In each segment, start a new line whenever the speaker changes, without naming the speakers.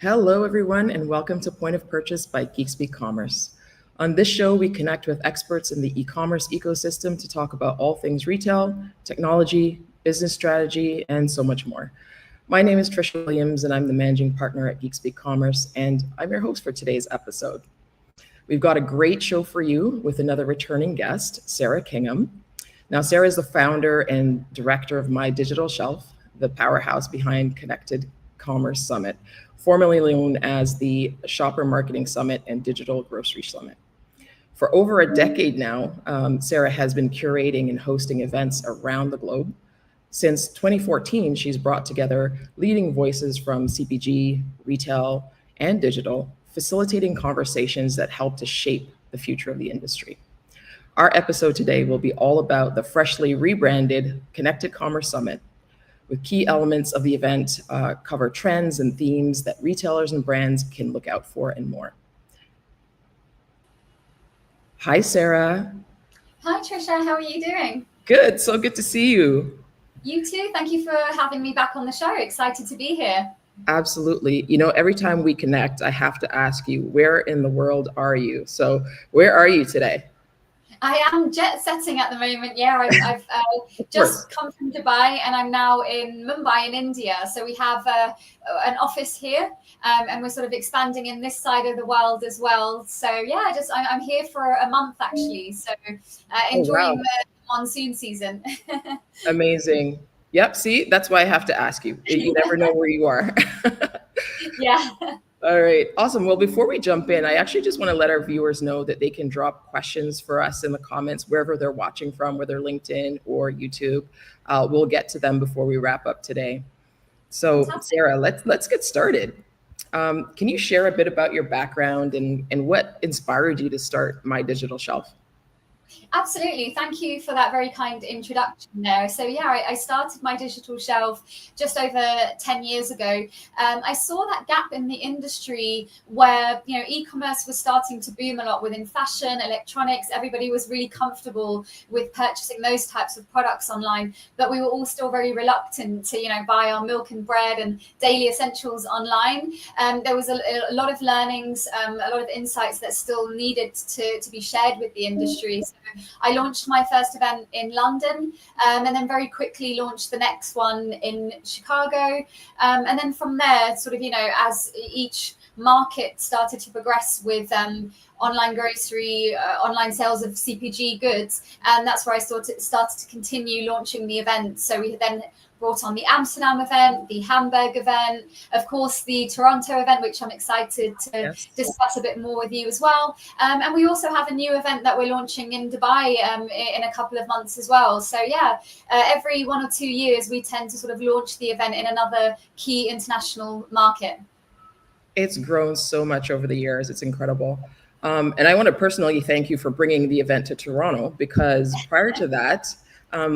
Hello, everyone, and welcome to Point of Purchase by Geekspeak Commerce. On this show, we connect with experts in the e-commerce ecosystem to talk about all things retail, technology, business strategy, and so much more. My name is Trisha Williams, and I'm the managing partner at Geekspeak Commerce, and I'm your host for today's episode. We've got a great show for you with another returning guest, Sarah Kingham. Now, Sarah is the founder and director of My Digital Shelf, the powerhouse behind Connected Commerce Summit, formerly known as the Shopper Marketing Summit and Digital Grocery Summit. For over a decade now, Sarah has been curating and hosting events around the globe. Since 2014, she's brought together leading voices from CPG, retail, and digital, facilitating conversations that help to shape the future of the industry. Our episode today will be all about the freshly rebranded Connected Commerce Summit, with key elements of the event cover trends and themes that retailers and brands can look out for and more. Hi, Sarah.
Hi, Trisha. How are you doing?
Good. So good to see you.
You too. Thank you for having me back on the show. Excited to be here.
Absolutely. You know, every time we connect, I have to ask you, where in the world are you? So where are you today?
I am jet setting at the moment. Yeah, I've just come from Dubai and I'm now in Mumbai in India. So we have an office here and we're sort of expanding in this side of the world as well. So yeah, I'm here for a month actually. So enjoying the monsoon season.
Amazing. Yep. See, that's why I have to ask you. You never know where you are.
Yeah.
All right, awesome. Well, before we jump in, I actually just want to let our viewers know that they can drop questions for us in the comments wherever they're watching from, whether LinkedIn or YouTube. We'll get to them before we wrap up today. So, Sarah, let's get started. Can you share a bit about your background and what inspired you to start My Digital Shelf?
Absolutely. Thank you for that very kind introduction there. So yeah, I started My Digital Shelf just over 10 years ago. I saw that gap in the industry where, e-commerce was starting to boom a lot within fashion, electronics. Everybody was really comfortable with purchasing those types of products online, but we were all still very reluctant to, buy our milk and bread and daily essentials online. There was a lot of learnings, a lot of insights that still needed to be shared with the industry. So I launched my first event in London and then very quickly launched the next one in Chicago. And then from there, sort of, as each market started to progress with online grocery, online sales of CPG goods. And that's where I started to continue launching the event. So we then brought on the Amsterdam event, the Hamburg event, of course, the Toronto event, which I'm excited to discuss a bit more with you as well. And we also have a new event that we're launching in Dubai in a couple of months as well. So yeah, every 1 or 2 years, we tend to sort of launch the event in another key international market.
It's grown so much over the years. It's incredible. And I want to personally thank you for bringing the event to Toronto, because prior to that,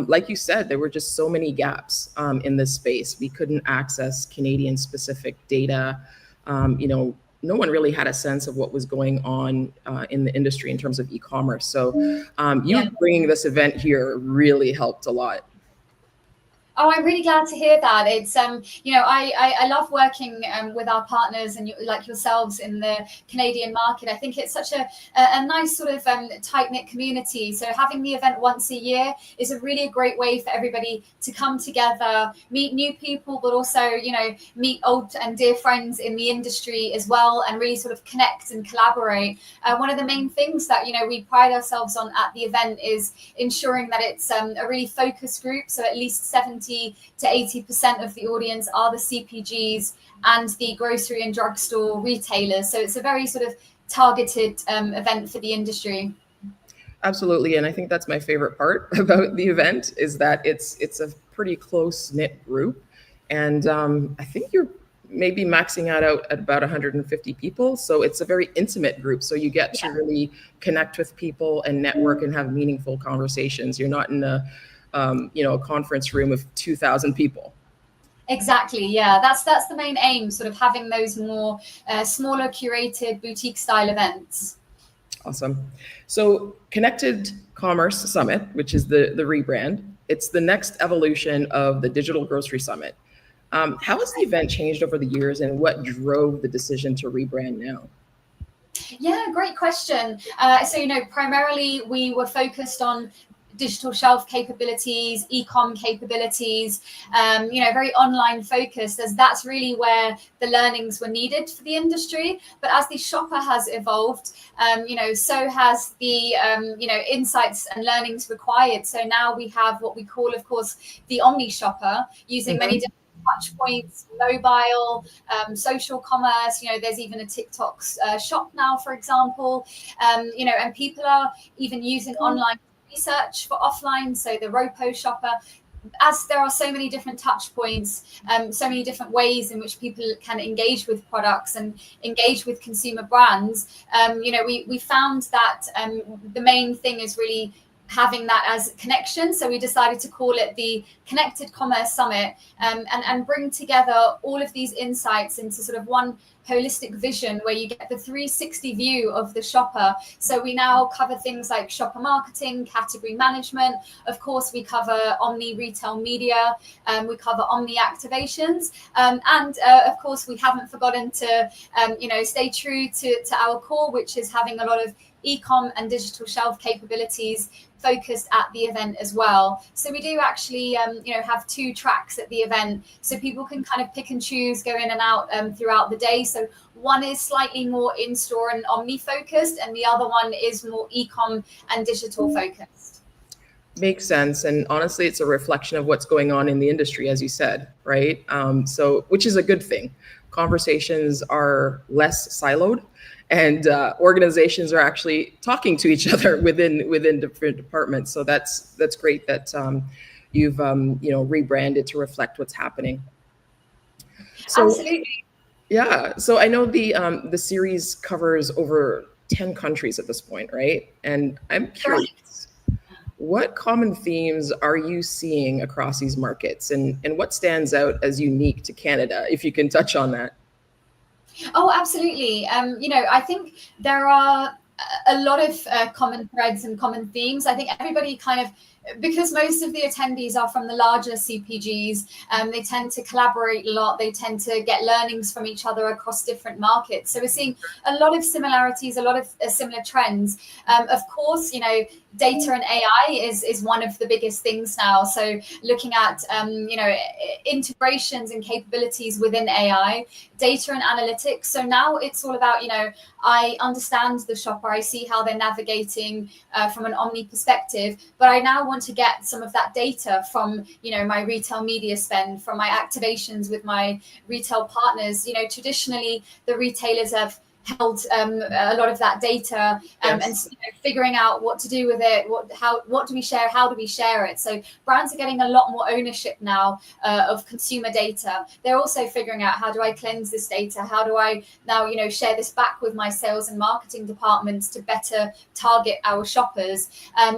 like you said, there were just so many gaps in this space. We couldn't access Canadian specific data. No one really had a sense of what was going on in the industry in terms of e-commerce. So bringing this event here really helped a lot.
Oh, I'm really glad to hear that. It's, I love working with our partners and like yourselves in the Canadian market. I think it's such a nice sort of tight-knit community. So having the event once a year is a really great way for everybody to come together, meet new people, but also, meet old and dear friends in the industry as well, and really sort of connect and collaborate. One of the main things that, we pride ourselves on at the event is ensuring that it's a really focused group. So at least 70 to 80% of the audience are the CPGs and the grocery and drugstore retailers. So it's a very sort of targeted event for the industry.
Absolutely. And I think that's my favorite part about the event is that it's a pretty close knit group. And I think you're maybe maxing out at about 150 people. So it's a very intimate group. So you get to really connect with people and network and have meaningful conversations. You're not in a conference room of 2,000 people.
Exactly. Yeah, that's the main aim, sort of having those more smaller curated boutique style events.
Awesome. So Connected Commerce Summit, which is the rebrand, it's the next evolution of the Digital Grocery Summit. How has the event changed over the years, and what drove the decision to rebrand now?
Yeah, great question. Primarily we were focused on digital shelf capabilities, e-com capabilities, very online focused, as that's really where the learnings were needed for the industry. But as the shopper has evolved, so has the, insights and learnings required. So now we have what we call, of course, the omni shopper, using many different touch points, mobile, social commerce. There's even a TikTok shop now, for example. And people are even using online research for offline, so the Ropo shopper. As there are so many different touch points, so many different ways in which people can engage with products and engage with consumer brands, we found that the main thing is really having that as connection. So we decided to call it the Connected Commerce Summit, and bring together all of these insights into sort of one holistic vision where you get the 360 view of the shopper. So we now cover things like shopper marketing, category management. Of course, we cover omni retail media, we cover omni activations, and of course, we haven't forgotten to stay true to our core, which is having a lot of e-com and digital shelf capabilities focused at the event as well. So we do actually have 2 tracks at the event, so people can kind of pick and choose, go in and out throughout the day. So one is slightly more in-store and omni focused, and the other one is more e-com and digital focused.
Makes sense. And honestly, it's a reflection of what's going on in the industry, as you said, right? So, which is a good thing. Conversations are less siloed, and organizations are actually talking to each other within different departments. So that's great that you've rebranded to reflect what's happening. So,
absolutely.
yeah. So I know the series covers over 10 countries at this point, right? And I'm curious, what common themes are you seeing across these markets, and what stands out as unique to Canada, if you can touch on that?
Oh, absolutely. I think there are a lot of common threads and common themes. I think everybody kind of, because most of the attendees are from the larger CPGs, they tend to collaborate a lot. They tend to get learnings from each other across different markets. So we're seeing a lot of similarities, a lot of similar trends. Of course, data and AI is one of the biggest things now. So looking at integrations and capabilities within AI, data and analytics. So now it's all about, I understand the shopper, I see how they're navigating from an omni perspective, but I now want to get some of that data from, my retail media spend, from my activations with my retail partners. Traditionally, the retailers have held a lot of that data, and figuring out what to do with it, what do we share, how do we share it. So brands are getting a lot more ownership now of consumer data. They're also figuring out, how do I cleanse this data, how do I now share this back with my sales and marketing departments to better target our shoppers,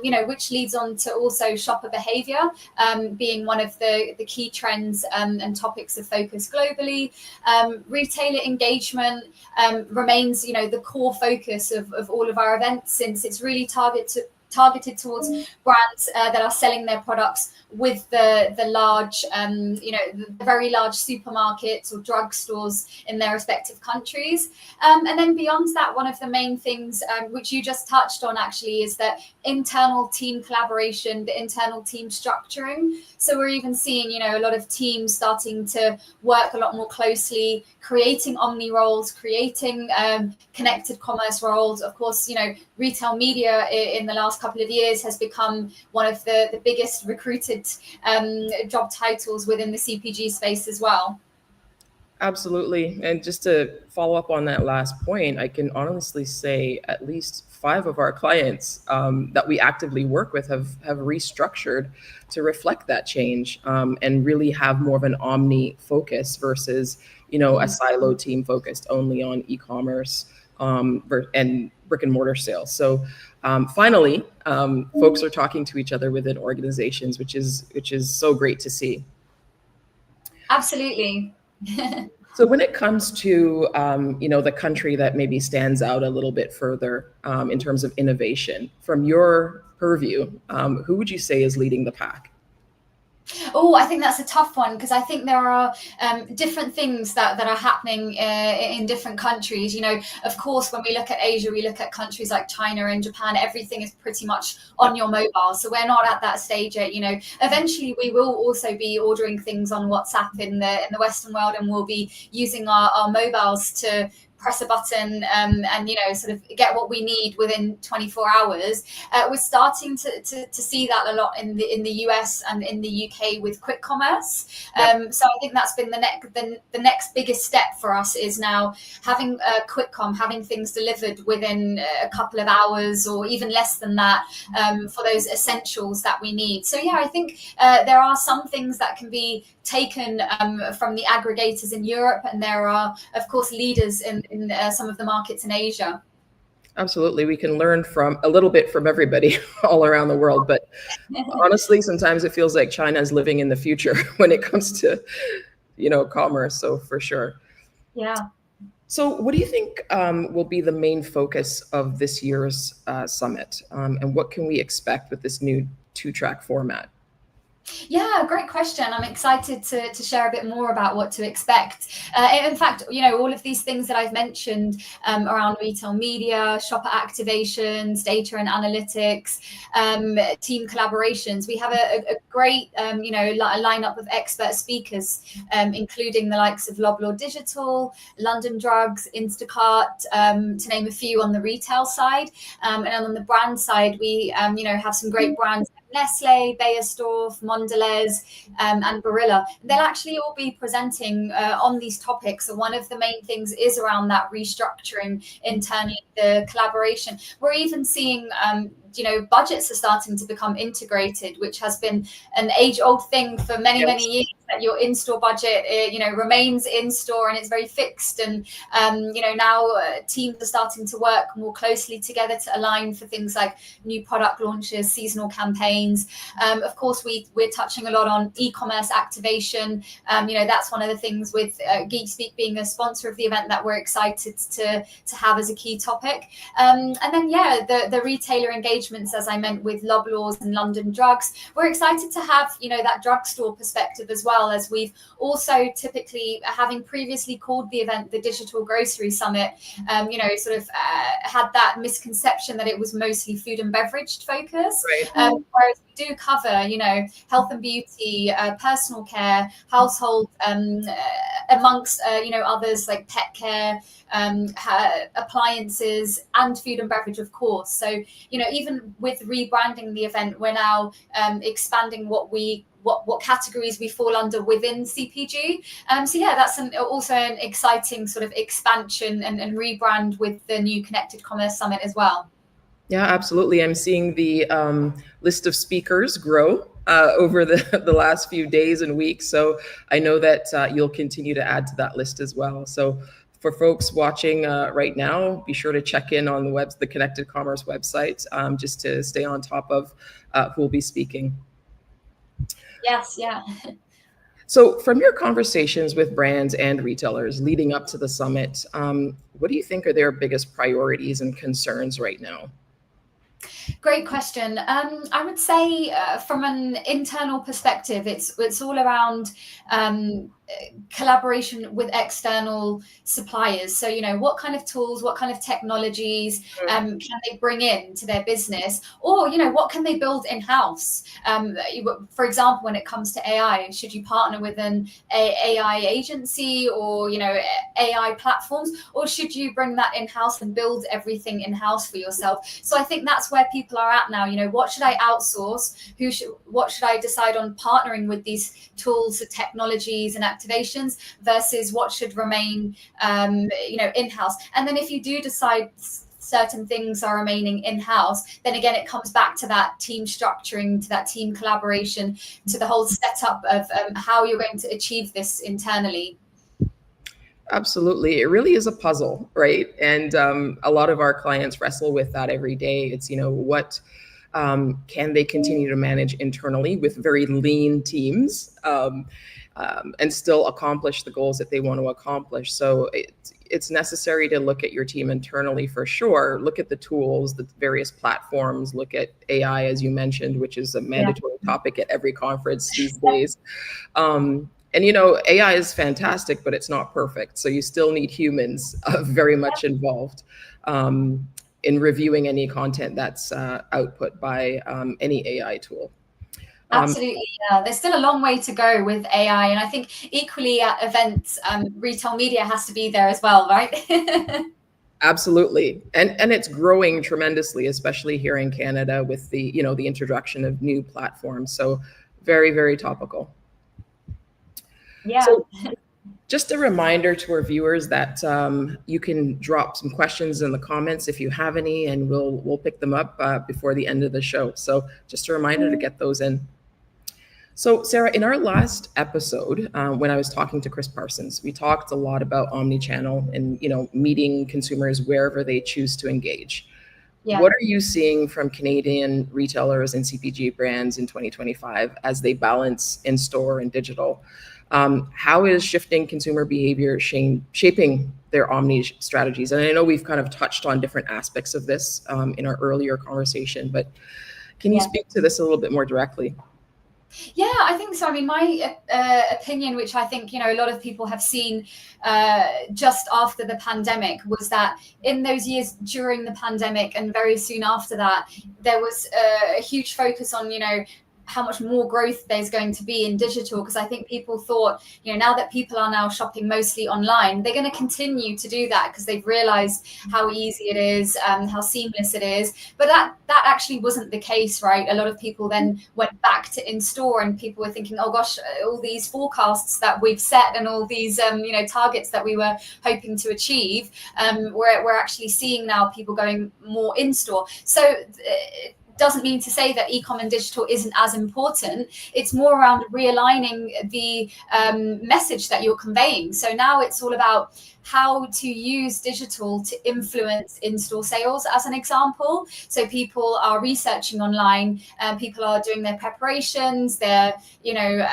which leads on to also shopper behavior being one of the key trends and topics of focus globally. Retailer engagement remains the core focus of all of our events, since it's really targeted towards brands that are selling their products with the large, the very large supermarkets or drugstores in their respective countries. And then beyond that, one of the main things which you just touched on actually is that internal team collaboration, the internal team structuring. So we're even seeing, a lot of teams starting to work a lot more closely, creating omni roles, creating connected commerce roles. Of course, retail media in the last couple of years has become one of the biggest recruited job titles within the CPG space as well.
Absolutely. And just to follow up on that last point, I can honestly say at least 5 of our clients that we actively work with have restructured to reflect that change, and really have more of an omni focus versus, a silo team focused only on e-commerce and brick and mortar sales. So finally, folks are talking to each other within organizations, which is so great to see.
Absolutely.
So when it comes to the country that maybe stands out a little bit further in terms of innovation, from your purview, who would you say is leading the pack?
Oh, I think that's a tough one, because I think there are different things that are happening in different countries. You know, of course, when we look at Asia, we look at countries like China and Japan. Everything is pretty much on your mobile, so we're not at that stage yet. You know, eventually we will also be ordering things on WhatsApp in the Western world, and we'll be using our mobiles to press a button and, you know, sort of get what we need within 24 hours. We're starting to see that a lot in the US and in the UK with quick commerce. So I think that's been the next biggest step for us, is now having quick com, having things delivered within a couple of hours or even less than that, for those essentials that we need. So yeah, I think there are some things that can be taken from the aggregators in Europe, and there are, of course, leaders in some of the markets in Asia.
Absolutely. We can learn from a little bit from everybody all around the world. But honestly, sometimes it feels like China is living in the future when it comes to, commerce. So for sure.
Yeah.
So what do you think will be the main focus of this year's summit? And what can we expect with this new 2-track format?
Yeah, great question. I'm excited to share a bit more about what to expect. In fact, you know, all of these things that I've mentioned around retail media, shopper activations, data and analytics, team collaborations. We have a great, lineup of expert speakers, including the likes of Loblaw Digital, London Drugs, Instacart, to name a few on the retail side. And on the brand side, we, have some great brands: Nestle, Beiersdorf, Mondelez, and Barilla. They'll actually all be presenting on these topics. So one of the main things is around that restructuring internally, the collaboration. We're even seeing budgets are starting to become integrated, which has been an age-old thing for many, many years, that your in-store budget, remains in-store and it's very fixed. And, now teams are starting to work more closely together to align for things like new product launches, seasonal campaigns. Of course, we're touching a lot on e-commerce activation. That's one of the things with GeekSpeak being a sponsor of the event that we're excited to have as a key topic. And then, the retailer engagements, as I meant, with Loblaws and London Drugs. We're excited to have, that drugstore perspective as well, as we've also typically, having previously called the event the Digital Grocery Summit, had that misconception that it was mostly food and beverage focused.
Right.
Whereas we do cover, health and beauty, personal care, household, amongst, others like pet care, appliances, and food and beverage, of course. So, even with rebranding the event, we're now expanding what categories we fall under within CPG. That's also an exciting sort of expansion and rebrand with the new Connected Commerce Summit as well.
Yeah, absolutely. I'm seeing the list of speakers grow over the last few days and weeks. So I know that you'll continue to add to that list as well. So for folks watching right now, be sure to check in on the Connected Commerce website, just to stay on top of who will be speaking.
Yes, yeah.
So from your conversations with brands and retailers leading up to the summit, what do you think are their biggest priorities and concerns right now?
Great question. I would say from an internal perspective, it's all around collaboration with external suppliers. So, what kind of tools, what kind of technologies can they bring in to their business? Or, what can they build in-house? For example, when it comes to AI, should you partner with an AI agency or, AI platforms? Or should you bring that in-house and build everything in-house for yourself? So I think that's where people are at now. What should I outsource? What should I decide on partnering with these tools, technologies, and activations versus what should remain, in-house? And then if you do decide certain things are remaining in-house, then again, it comes back to that team structuring, to that team collaboration, to the whole setup of how you're going to achieve this internally.
Absolutely. It really is a puzzle, right? And a lot of our clients wrestle with that every day. It's, what can they continue to manage internally with very lean teams, and still accomplish the goals that they want to accomplish. So it's necessary to look at your team internally for sure. Look at the tools, the various platforms, look at AI, as you mentioned, which is a mandatory topic at every conference these days. And you know, AI is fantastic, but it's not perfect. So you still need humans very much involved in reviewing any content that's output by any AI tool.
Absolutely. Yeah. There's still a long way to go with AI. And I think equally at events, retail media has to be there as well, right?
Absolutely. And it's growing tremendously, especially here in Canada with the, you know, the introduction of new platforms. So very, very topical.
Yeah.
So just a reminder to our viewers that you can drop some questions in the comments if you have any, and we'll pick them up before the end of the show. So just a reminder to get those in. So Sarah, in our last episode, when I was talking to Chris Parsons, we talked a lot about omnichannel and, you know, meeting consumers wherever they choose to engage.
Yeah.
What are you seeing from Canadian retailers and CPG brands in 2025 as they balance in-store and digital? How is shifting consumer behavior shaping their omni strategies? And I know we've kind of touched on different aspects of this in our earlier conversation, but can you speak to this a little bit more directly?
Yeah, I think so. I mean, my opinion, which I think, you know, a lot of people have seen just after the pandemic, was that in those years during the pandemic and very soon after that, there was a huge focus on, you know, how much more growth there's going to be in digital, because I think people thought, you know, now that people are now shopping mostly online, they're going to continue to do that because they've realized how easy it is, how seamless it is. But that actually wasn't the case, right? A lot of people then went back to in-store, and people were thinking, oh gosh, all these forecasts that we've set and all these you know, targets that we were hoping to achieve, we're actually seeing now people going more in-store. So doesn't mean to say that e-com and digital isn't as important. It's more around realigning the message that you're conveying. So now it's all about how to use digital to influence in-store sales, as an example. So people are researching online, people are doing their preparations, they're, you know,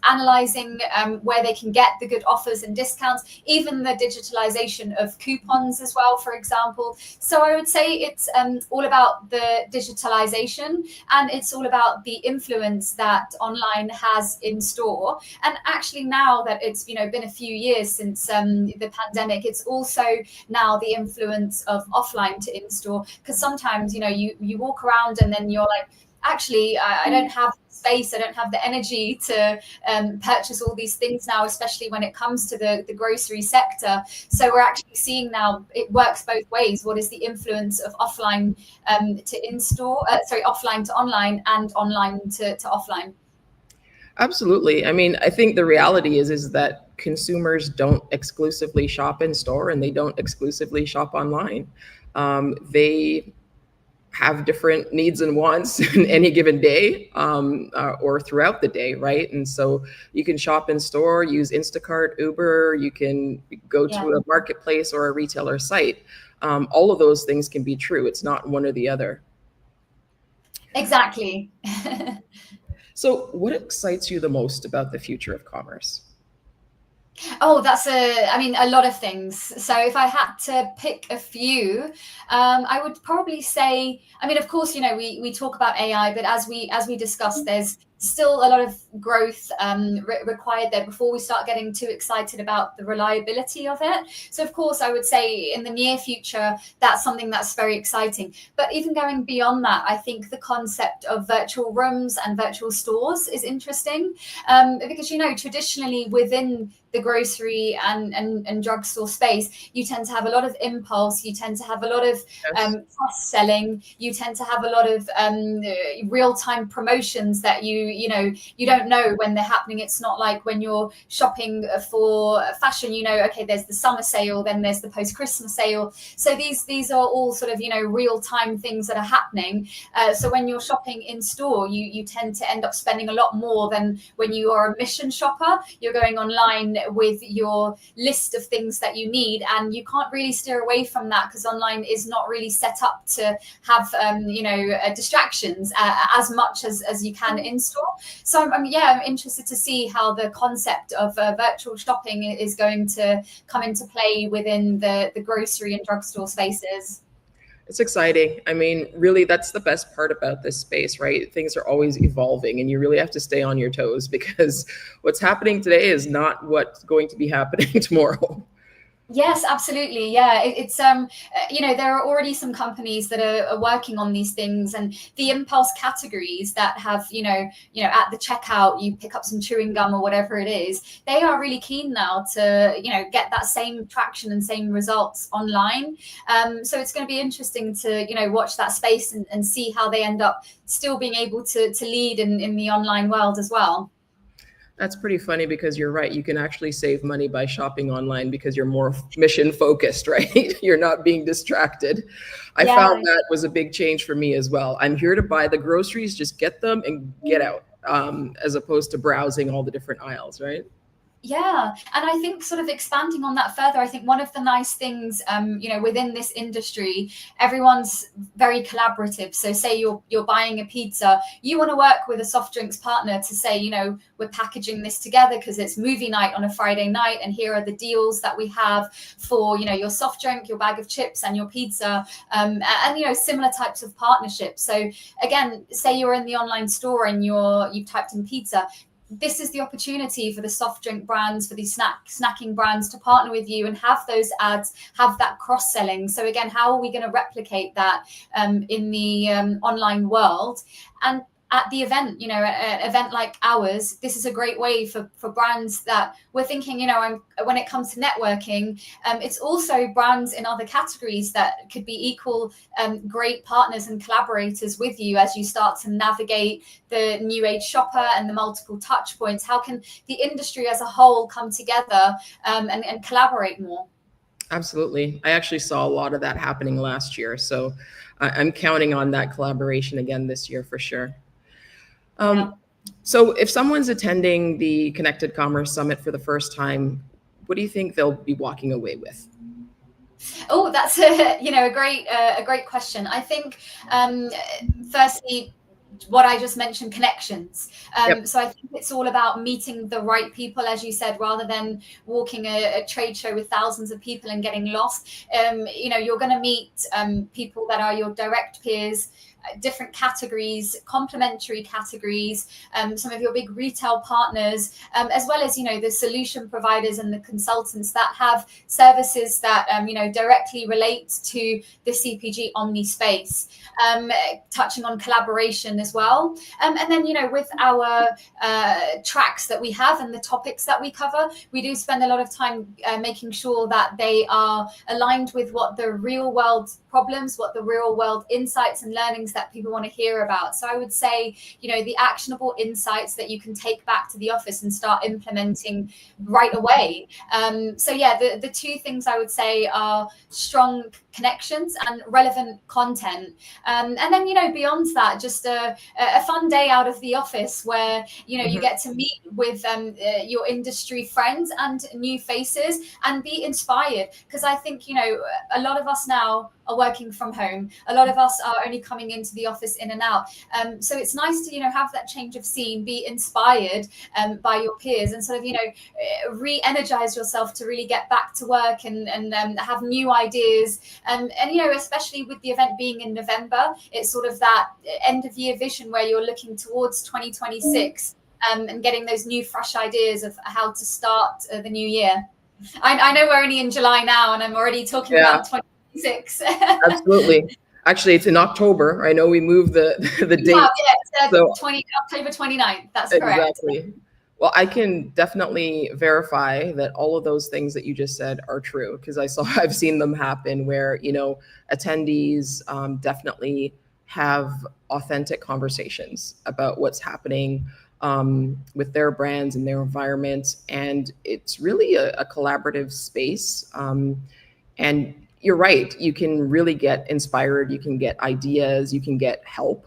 analyzing where they can get the good offers and discounts, even the digitalization of coupons as well, for example. So I would say it's all about the digitalization, and it's all about the influence that online has in store. And actually now that it's, you know, been a few years since the pandemic, it's also now the influence of offline to in-store, because sometimes, you know, you walk around and then you're like, actually, I don't have space, I don't have the energy to purchase all these things now, especially when it comes to the grocery sector. So we're actually seeing now it works both ways. What is the influence of offline to in-store, offline to online, and online to offline?
Absolutely. I mean, I think the reality is that consumers don't exclusively shop in store and they don't exclusively shop online. They have different needs and wants in any given day or throughout the day, right? And so you can shop in store, use Instacart, Uber, you can go to a marketplace or a retailer site. All of those things can be true. It's not one or the other.
Exactly.
So what excites you the most about the future of commerce?
Oh, I mean, a lot of things. So if I had to pick a few, I would probably say, I mean, of course, you know, we talk about AI, but as we discussed, there's still a lot of growth required there before we start getting too excited about the reliability of it. So of course, I would say in the near future, that's something that's very exciting. But even going beyond that, I think the concept of virtual rooms and virtual stores is interesting, because, you know, traditionally within the grocery and drugstore space, you tend to have a lot of impulse, you tend to have a lot of cross selling, you tend to have a lot of real-time promotions that you know, you don't know when they're happening. It's not like when you're shopping for fashion, you know, okay, there's the summer sale, then there's the post-Christmas sale. So these are all sort of, you know, real-time things that are happening. So when you're shopping in store, you tend to end up spending a lot more than when you are a mission shopper. You're going online with your list of things that you need, and you can't really steer away from that because online is not really set up to have you know, distractions as much as you can in store. So I'm interested to see how the concept of virtual shopping is going to come into play within the grocery and drugstore spaces.
It's exciting. I mean, really, that's the best part about this space, right? Things are always evolving, and you really have to stay on your toes because what's happening today is not what's going to be happening tomorrow.
Yes, absolutely. Yeah, it's you know, there are already some companies that are working on these things, and the impulse categories that have, at the checkout you pick up some chewing gum or whatever it is. They are really keen now to, get that same traction and same results online. So it's going to be interesting to, watch that space and see how they end up still being able to lead in the online world as well.
That's pretty funny because you're right. You can actually save money by shopping online because you're more mission focused, right? You're not being distracted. I
Yeah.
found that was a big change for me as well. I'm here to buy the groceries, just get them and get out, as opposed to browsing all the different aisles, right?
Yeah, and I think sort of expanding on that further, I think one of the nice things, within this industry, everyone's very collaborative. So, say you're buying a pizza, you want to work with a soft drinks partner to say, we're packaging this together because it's movie night on a Friday night, and here are the deals that we have for your soft drink, your bag of chips, and your pizza, and similar types of partnerships. So, again, say you're in the online store and you've typed in pizza. This is the opportunity for the soft drink brands, for these snacking brands to partner with you and have those ads, have that cross-selling. So again, how are we going to replicate that in the online world? And at the event, an event like ours, this is a great way for brands that we're thinking, when it comes to networking, it's also brands in other categories that could be equal great partners and collaborators with you as you start to navigate the new age shopper and the multiple touch points. How can the industry as a whole come together and collaborate more?
Absolutely. I actually saw a lot of that happening last year. So I'm counting on that collaboration again this year for sure.
Yeah.
So if someone's attending the Connected Commerce Summit for the first time, what do you think they'll be walking away with?
Oh, that's a great question. I think firstly, what I just mentioned, connections.
Yep.
So I think it's all about meeting the right people, as you said, rather than walking a trade show with thousands of people and getting lost. You're going to meet people that are your direct peers, different categories, complementary categories, some of your big retail partners, as well as the solution providers and the consultants that have services that directly relate to the CPG omni space, touching on collaboration as well. And then with our tracks that we have and the topics that we cover, we do spend a lot of time making sure that they are aligned with what the real world problems, what the real world insights and learnings that people want to hear about. So I would say, the actionable insights that you can take back to the office and start implementing right away. So yeah, the two things I would say are strong connections and relevant content. And then, beyond that, just a fun day out of the office where, you get to meet with your industry friends and new faces and be inspired. Because I think, a lot of us now are working from home. A lot of us are only coming into the office in and out. So it's nice to, have that change of scene, be inspired by your peers and sort of, re-energize yourself to really get back to work and have new ideas. And especially with the event being in November, it's sort of that end of year vision where you're looking towards 2026 and getting those new fresh ideas of how to start the new year. I know we're only in July now and I'm already talking about 2026.
Absolutely. Actually, it's in October. I know we moved the date.
Yeah, it's October 29th. That's correct.
Exactly. Well, I can definitely verify that all of those things that you just said are true because I've seen them happen where, attendees definitely have authentic conversations about what's happening with their brands and their environment. And it's really a collaborative space. And you're right, you can really get inspired, you can get ideas, you can get help.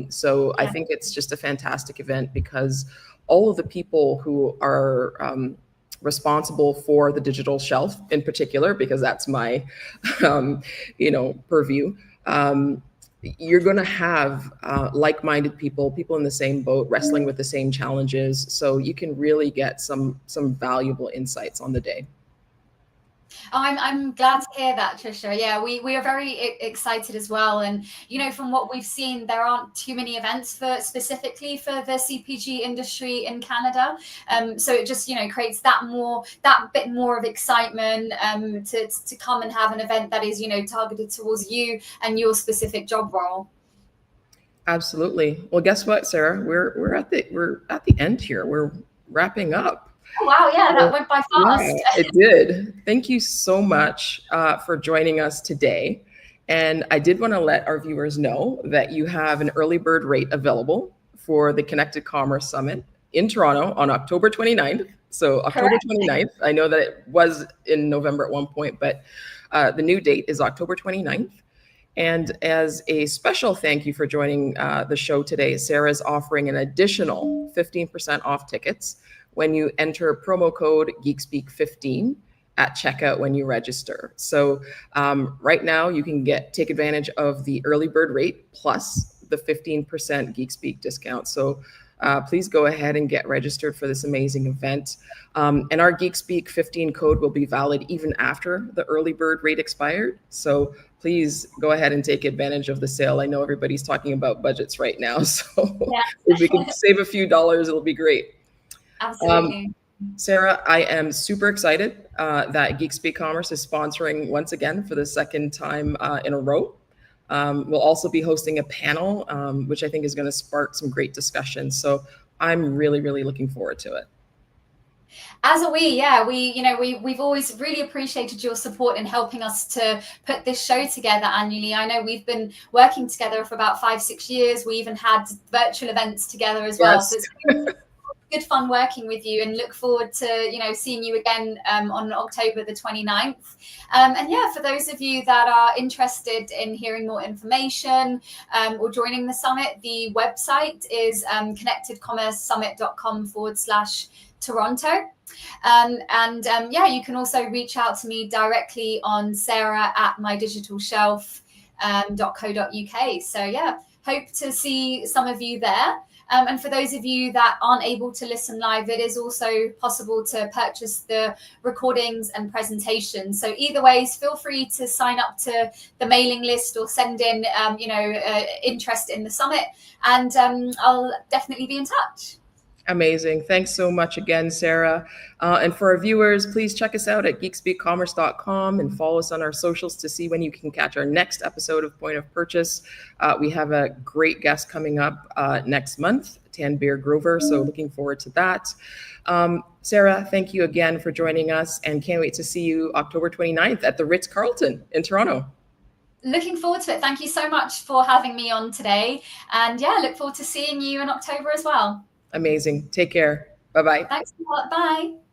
So I think it's just a fantastic event because all of the people who are responsible for the digital shelf in particular, because that's my, purview, you're going to have like-minded people in the same boat, wrestling with the same challenges. So you can really get some valuable insights on the day.
Oh, I'm glad to hear that, Trisha. Yeah, we are very excited as well. And from what we've seen, there aren't too many events for specifically for the CPG industry in Canada. So it just creates that bit more of excitement to come and have an event that is targeted towards you and your specific job role.
Absolutely. Well, guess what, Sarah? We're at the end here. We're wrapping up.
Oh, wow, yeah, that went by
Yeah,
fast.
it did. Thank you so much for joining us today. And I did want to let our viewers know that you have an early bird rate available for the Connected Commerce Summit in Toronto on October 29th. So October
Correct.
29th, I know that it was in November at one point, but the new date is October 29th. And as a special thank you for joining the show today, Sarah is offering an additional 15% off tickets when you enter promo code GeekSpeak15 at checkout when you register. So right now you can take advantage of the early bird rate plus the 15% GeekSpeak discount. So please go ahead and get registered for this amazing event. And our GeekSpeak 15 code will be valid even after the early bird rate expired. So please go ahead and take advantage of the sale. I know everybody's talking about budgets right now. So
Yeah.
if we can save a few dollars, it'll be great.
Absolutely.
Sarah, I am super excited that GeekSpeak Commerce is sponsoring once again for the second time in a row. We'll also be hosting a panel, which I think is going to spark some great discussions. So I'm really, really looking forward to it.
As are we, yeah. We've always really appreciated your support in helping us to put this show together annually. I know we've been working together for about 5-6 years. We even had virtual events together as well.
Yes.
So it's been good fun working with you, and look forward to seeing you again on October the 29th. And yeah, for those of you that are interested in hearing more information or joining the summit, the website is connectedcommercesummit.com/Toronto. You can also reach out to me directly on sarah@mydigitalshelf.co.uk. So yeah, hope to see some of you there. And for those of you that aren't able to listen live, it is also possible to purchase the recordings and presentations. So either ways, feel free to sign up to the mailing list or send in, interest in the summit, and I'll definitely be in touch.
Amazing. Thanks so much again, Sarah. And for our viewers, please check us out at geekspeakcommerce.com and follow us on our socials to see when you can catch our next episode of Point of Purchase. We have a great guest coming up next month, Tanbir Grover, so looking forward to that. Sarah, thank you again for joining us, and can't wait to see you October 29th at the Ritz-Carlton in Toronto.
Looking forward to it. Thank you so much for having me on today. And yeah, look forward to seeing you in October as well.
Amazing. Take care. Bye-bye.
Thanks a lot. Bye.